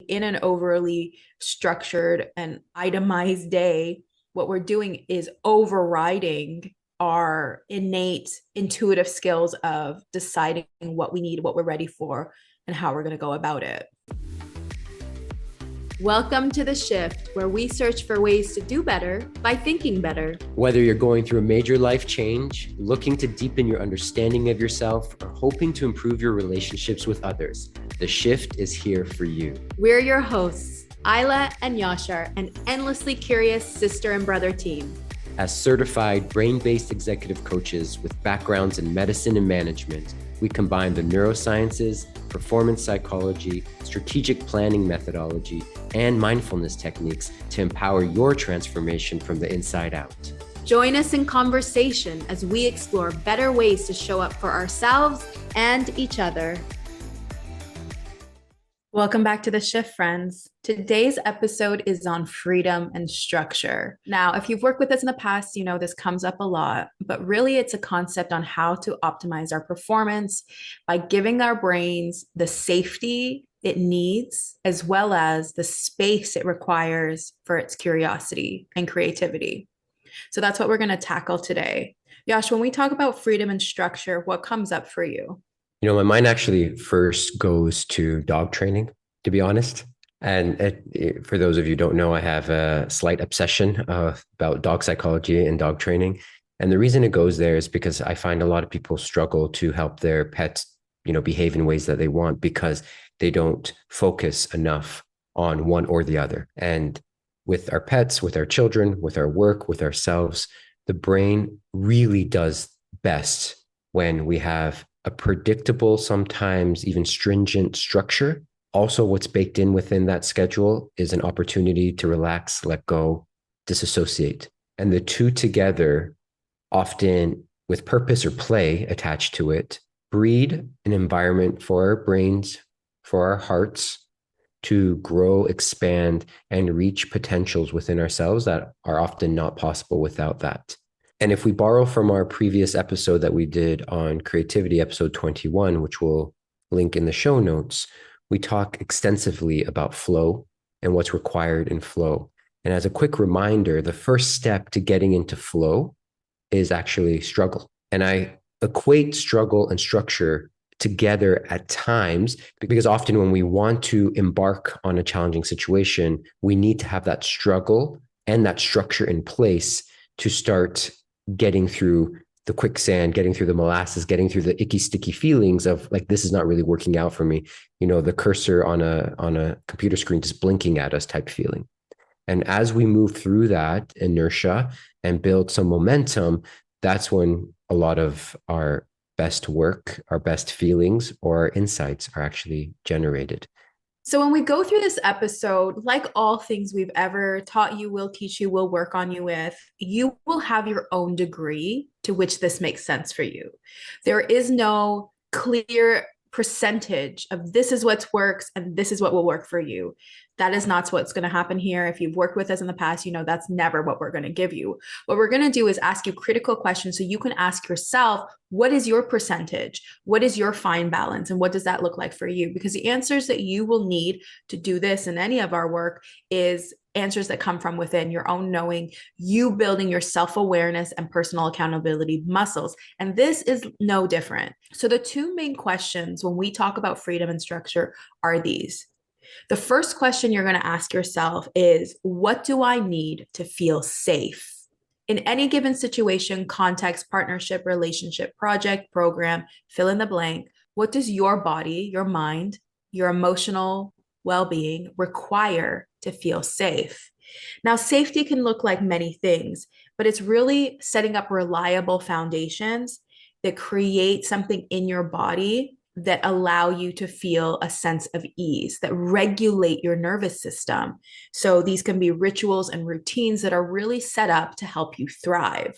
in an overly structured and itemized day, what we're doing is overriding our innate intuitive skills of deciding what we need, what we're ready for, and how we're going to go about it. Welcome to The Shift, where we search for ways to do better by thinking better. Whether you're going through a major life change, looking to deepen your understanding of yourself, or hoping to improve your relationships with others, The Shift is here for you. We're your hosts, Isla and Yashar, an endlessly curious sister and brother team. As certified brain-based executive coaches with backgrounds in medicine and management, we combine the neurosciences, performance psychology, strategic planning methodology, and mindfulness techniques to empower your transformation from the inside out. Join us in conversation as we explore better ways to show up for ourselves and each other. Welcome back to The Shift, friends. Today's episode is on freedom and structure. Now, if you've worked with us in the past, you know this comes up a lot, but really it's a concept on how to optimize our performance by giving our brains the safety it needs, as well as the space it requires for its curiosity and creativity. So that's what we're going to tackle today. Yash, when we talk about freedom and structure, what comes up for you? You know, my mind actually first goes to dog training, to be honest. And for those of you who don't know, I have a slight obsession about dog psychology and dog training. And the reason it goes there is because I find a lot of people struggle to help their pets, behave in ways that they want because they don't focus enough on one or the other. And with our pets, with our children, with our work, with ourselves, the brain really does best when we have a predictable, sometimes even stringent structure. Also, what's baked in within that schedule is an opportunity to relax, let go, disassociate. And the two together, often with purpose or play attached to it, breed an environment for our brains, for our hearts to grow, expand, and reach potentials within ourselves that are often not possible without that. And if we borrow from our previous episode that we did on creativity, episode 21, which we'll link in the show notes, we talk extensively about flow and what's required in flow. And as a quick reminder, the first step to getting into flow is actually struggle. And I equate struggle and structure together at times because often when we want to embark on a challenging situation, we need to have that struggle and that structure in place to start getting through the quicksand, getting through the molasses, getting through the icky, sticky feelings of like, this is not really working out for me. The cursor on a computer screen just blinking at us type feeling. And as we move through that inertia and build some momentum, that's when a lot of our best work, our best feelings or insights are actually generated. So when we go through this episode, like all things we've ever taught you, will teach you, will work on you with, you will have your own degree to which this makes sense for you. There is no clear percentage of this is what works and this is what will work for you. That is not what's going to happen here. If you've worked with us in the past, that's never what we're going to give you. What we're going to do is ask you critical questions so you can ask yourself, what is your percentage? What is your fine balance? And what does that look like for you? Because the answers that you will need to do this in any of our work is answers that come from within your own knowing, you building your self-awareness and personal accountability muscles. And this is no different. So the two main questions when we talk about freedom and structure are these. The first question you're going to ask yourself is, what do I need to feel safe? In any given situation, context, partnership, relationship, project, program, fill in the blank, what does your body, your mind, your emotional well-being require to feel safe? Now, safety can look like many things, but it's really setting up reliable foundations that create something in your body that allow you to feel a sense of ease, that regulate your nervous system. So these can be rituals and routines that are really set up to help you thrive.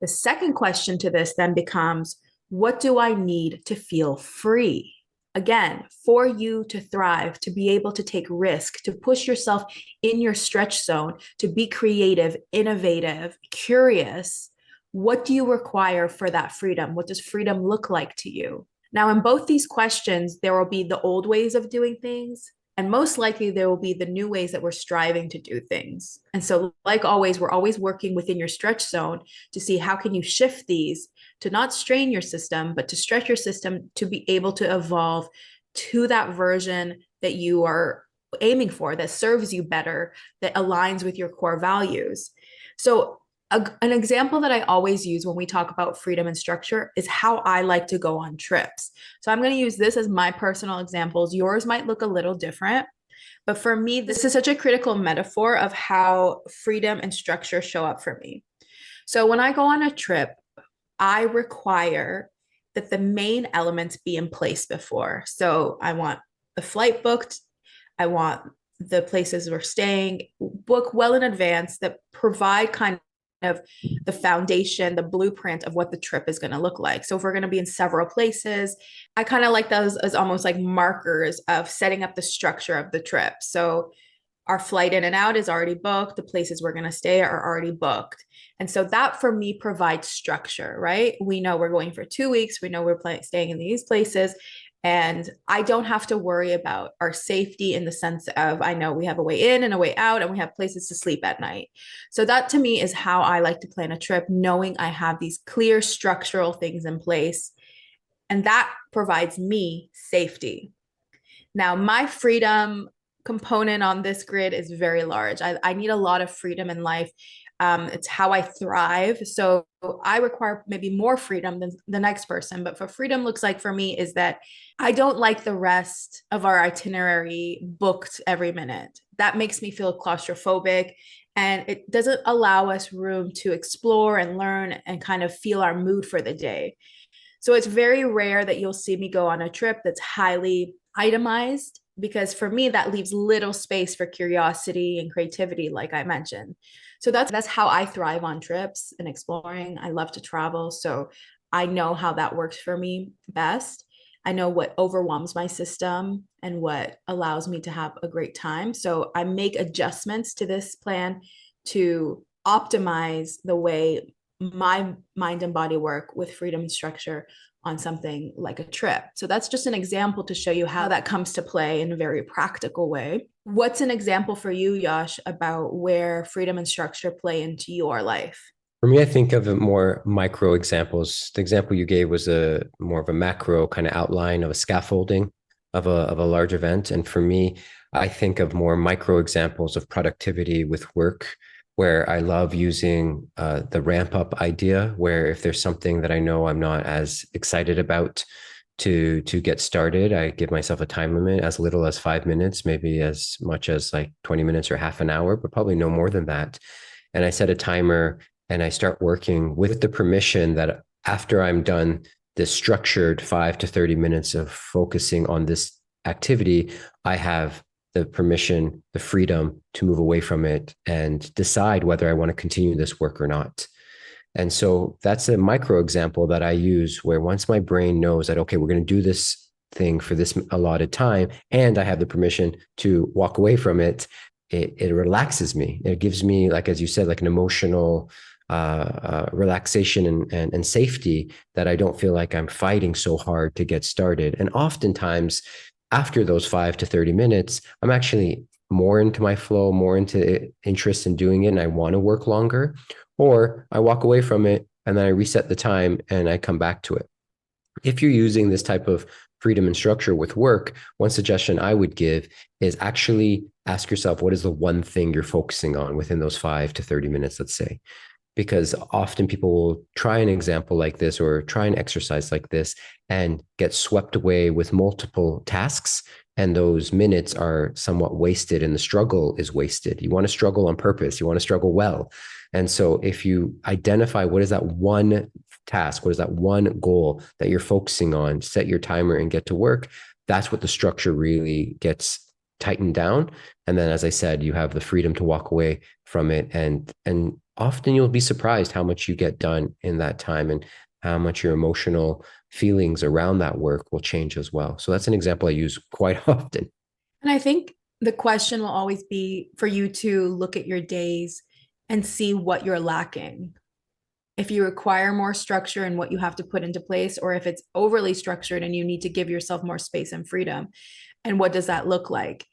The second question to this then becomes, what do I need to feel free? Again, for you to thrive, to be able to take risk, to push yourself in your stretch zone, to be creative, innovative, curious, what do you require for that freedom? What does freedom look like to you? Now, in both these questions, there will be the old ways of doing things And most likely there will be the new ways that we're striving to do things. And so, like always, we're always working within your stretch zone to see how can you shift these to not strain your system, but to stretch your system to be able to evolve to that version that you are aiming for, that serves you better, that aligns with your core values. So an example that I always use when we talk about freedom and structure is how I like to go on trips. So I'm going to use this as my personal examples. Yours might look a little different, but for me, this is such a critical metaphor of how freedom and structure show up for me. So when I go on a trip, I require that the main elements be in place before. So I want the flight booked. I want the places we're staying book well in advance that provide kind of the foundation, the blueprint of what the trip is going to look like. So if we're going to be in several places, I kind of like those as almost like markers of setting up the structure of the trip. So our flight in and out is already booked. The places we're going to stay are already booked. And so that for me provides structure, right? We know we're going for 2 weeks. We know we're staying in these places. And I don't have to worry about our safety in the sense of I know we have a way in and a way out, and we have places to sleep at night. So that to me is how I like to plan a trip, knowing I have these clear structural things in place. And that provides me safety. Now, my freedom component on this grid is very large. I need a lot of freedom in life. It's how I thrive. So I require maybe more freedom than the next person. But for freedom looks like for me is that I don't like the rest of our itinerary booked every minute. That makes me feel claustrophobic. And it doesn't allow us room to explore and learn and kind of feel our mood for the day. So it's very rare that you'll see me go on a trip that's highly itemized because for me that leaves little space for curiosity and creativity like I mentioned. So that's how I thrive on trips and exploring. I love to travel, so I know how that works for me best. I know what overwhelms my system and what allows me to have a great time. So I make adjustments to this plan to optimize the way my mind and body work with freedom and structure on something like a trip. So that's just an example to show you how that comes to play in a very practical way. What's an example for you, Yash, about where freedom and structure play into your life? For me, I think of more micro examples. The example you gave was a more of a macro kind of outline of a scaffolding of a large event. And for me, I think of more micro examples of productivity with work, where I love using the ramp up idea, where if there's something that I know I'm not as excited about to get started, I give myself a time limit as little as 5 minutes, maybe as much as like 20 minutes or half an hour, but probably no more than that. And I set a timer and I start working with the permission that after I'm done this structured 5 to 30 minutes of focusing on this activity, I have the permission, the freedom to move away from it and decide whether I want to continue this work or not. And so that's a micro example that I use where once my brain knows that, okay, we're going to do this thing for this allotted time, and I have the permission to walk away from it, it relaxes me. It gives me, like, as you said, like an emotional relaxation and safety that I don't feel like I'm fighting so hard to get started. And oftentimes, after those 5 to 30 minutes, I'm actually more into my flow, more into interest in doing it, and I want to work longer. Or I walk away from it and then I reset the time and I come back to it. If you're using this type of freedom and structure with work, one suggestion I would give is actually ask yourself, what is the one thing you're focusing on within those 5 to 30 minutes, let's say? Because often people will try an example like this or try an exercise like this and get swept away with multiple tasks. And those minutes are somewhat wasted and the struggle is wasted. You want to struggle on purpose. You want to struggle well. And so if you identify what is that one task, what is that one goal that you're focusing on, set your timer and get to work, that's what the structure really gets tightened down. And then, as I said, you have the freedom to walk away from it. And often you'll be surprised how much you get done in that time and how much your emotional feelings around that work will change as well. So that's an example I use quite often. And I think the question will always be for you to look at your days and see what you're lacking. If you require more structure and what you have to put into place, or if it's overly structured and you need to give yourself more space and freedom. And what does that look like?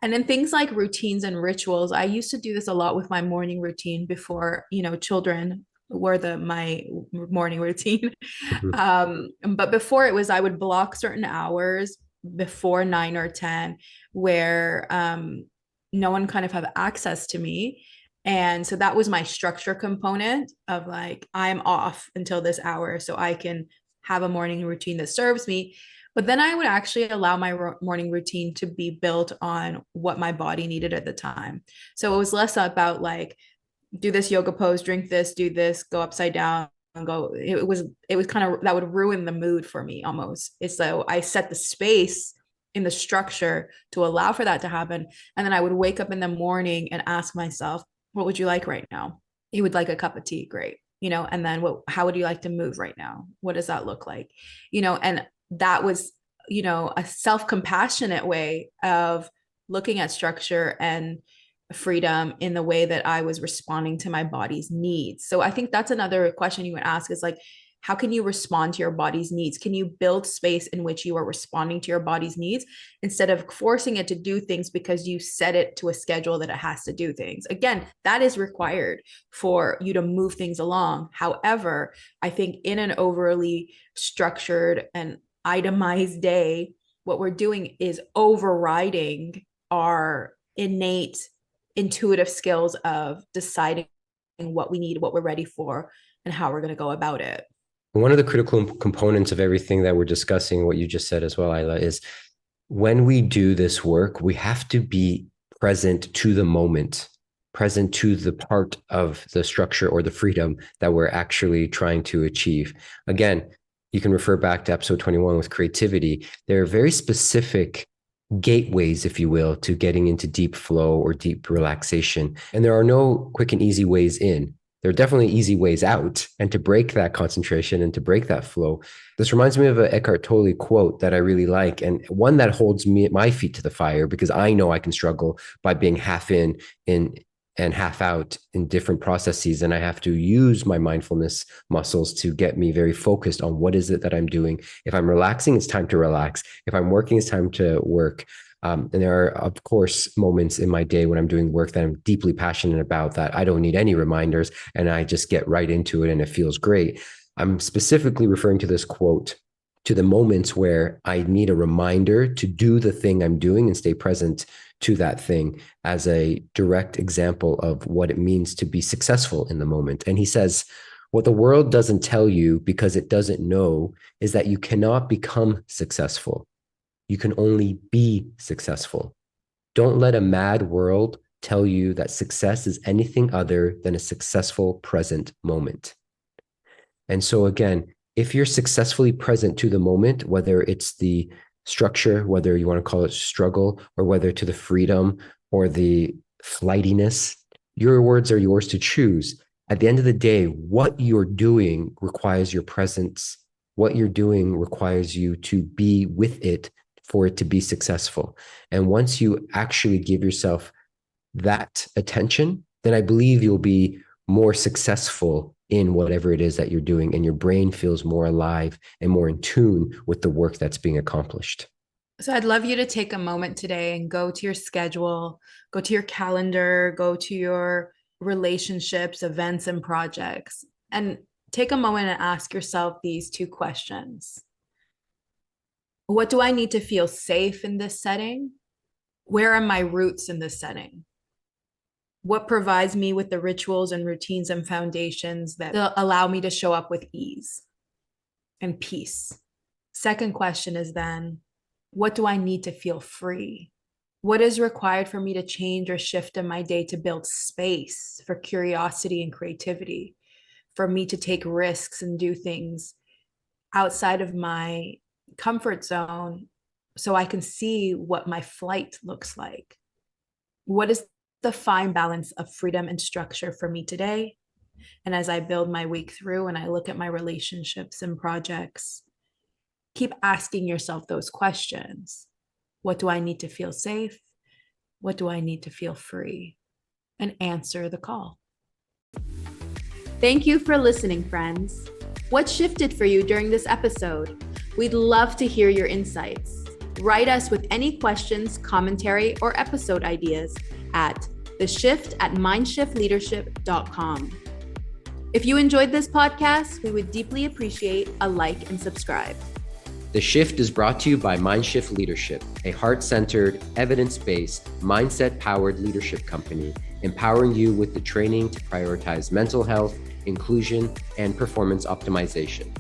And then things like routines and rituals, I used to do this a lot with my morning routine before, children were my morning routine. Mhm. But before it was, I would block certain hours before 9 or 10 where no one kind of have access to me. And so that was my structure component of like, I'm off until this hour so I can have a morning routine that serves me. But then I would actually allow my morning routine to be built on what my body needed at the time. So it was less about like, do this yoga pose, drink this, do this, go upside down, and go. It was kind of that would ruin the mood for me almost. It's so I set the space in the structure to allow for that to happen. And then I would wake up in the morning and ask myself, what would you like right now? You would like a cup of tea, great. And then how would you like to move right now? What does that look like? And that was, a self-compassionate way of looking at structure and freedom in the way that I was responding to my body's needs. So I think that's another question you would ask is like, how can you respond to your body's needs? Can you build space in which you are responding to your body's needs instead of forcing it to do things because you set it to a schedule that it has to do things? Again, that is required for you to move things along. However, I think in an overly structured and itemized day, what we're doing is overriding our innate intuitive skills of deciding what we need, what we're ready for, and how we're going to go about it. One of the critical components of everything that we're discussing, what you just said as well, Isla, is when we do this work, we have to be present to the moment, present to the part of the structure or the freedom that we're actually trying to achieve. Again, you can refer back to episode 21 with creativity. There are very specific gateways, if you will, to getting into deep flow or deep relaxation. And there are no quick and easy ways in. There are definitely easy ways out. And to break that concentration and to break that flow, this reminds me of an Eckhart Tolle quote that I really like, and one that holds my feet to the fire, because I know I can struggle by being half in and half out in different processes. And I have to use my mindfulness muscles to get me very focused on what is it that I'm doing. If I'm relaxing, it's time to relax. If I'm working, it's time to work. And there are, of course, moments in my day when I'm doing work that I'm deeply passionate about that I don't need any reminders and I just get right into it and it feels great. I'm specifically referring to this quote to the moments where I need a reminder to do the thing I'm doing and stay present to that thing as a direct example of what it means to be successful in the moment. And he says, what the world doesn't tell you because it doesn't know is that you cannot become successful. You can only be successful. Don't let a mad world tell you that success is anything other than a successful present moment. And so again, if you're successfully present to the moment, whether it's the structure, whether you want to call it struggle, or whether to the freedom or the flightiness, your words are yours to choose. At the end of the day, what you're doing requires your presence. What you're doing requires you to be with it for it to be successful. And once you actually give yourself that attention, then I believe you'll be more successful in whatever it is that you're doing, and your brain feels more alive and more in tune with the work that's being accomplished. So I'd love you to take a moment today and go to your schedule, go to your calendar, go to your relationships, events, and projects, and take a moment and ask yourself these two questions. What do I need to feel safe in this setting? Where are my roots in this setting? What provides me with the rituals and routines and foundations that allow me to show up with ease and peace? Second question is then, what do I need to feel free? What is required for me to change or shift in my day to build space for curiosity and creativity, for me to take risks and do things outside of my comfort zone so I can see what my flight looks like? What is the fine balance of freedom and structure for me today? And as I build my week through and I look at my relationships and projects, keep asking yourself those questions. What do I need to feel safe? What do I need to feel free? And answer the call. Thank you for listening, friends. What shifted for you during this episode? We'd love to hear your insights. Write us with any questions, commentary, or episode ideas at theshift@mindshiftleadership.com. If you enjoyed this podcast, we would deeply appreciate a like and subscribe. The Shift is brought to you by MindShift Leadership, a heart-centered, evidence-based, mindset-powered leadership company, empowering you with the training to prioritize mental health, inclusion, and performance optimization.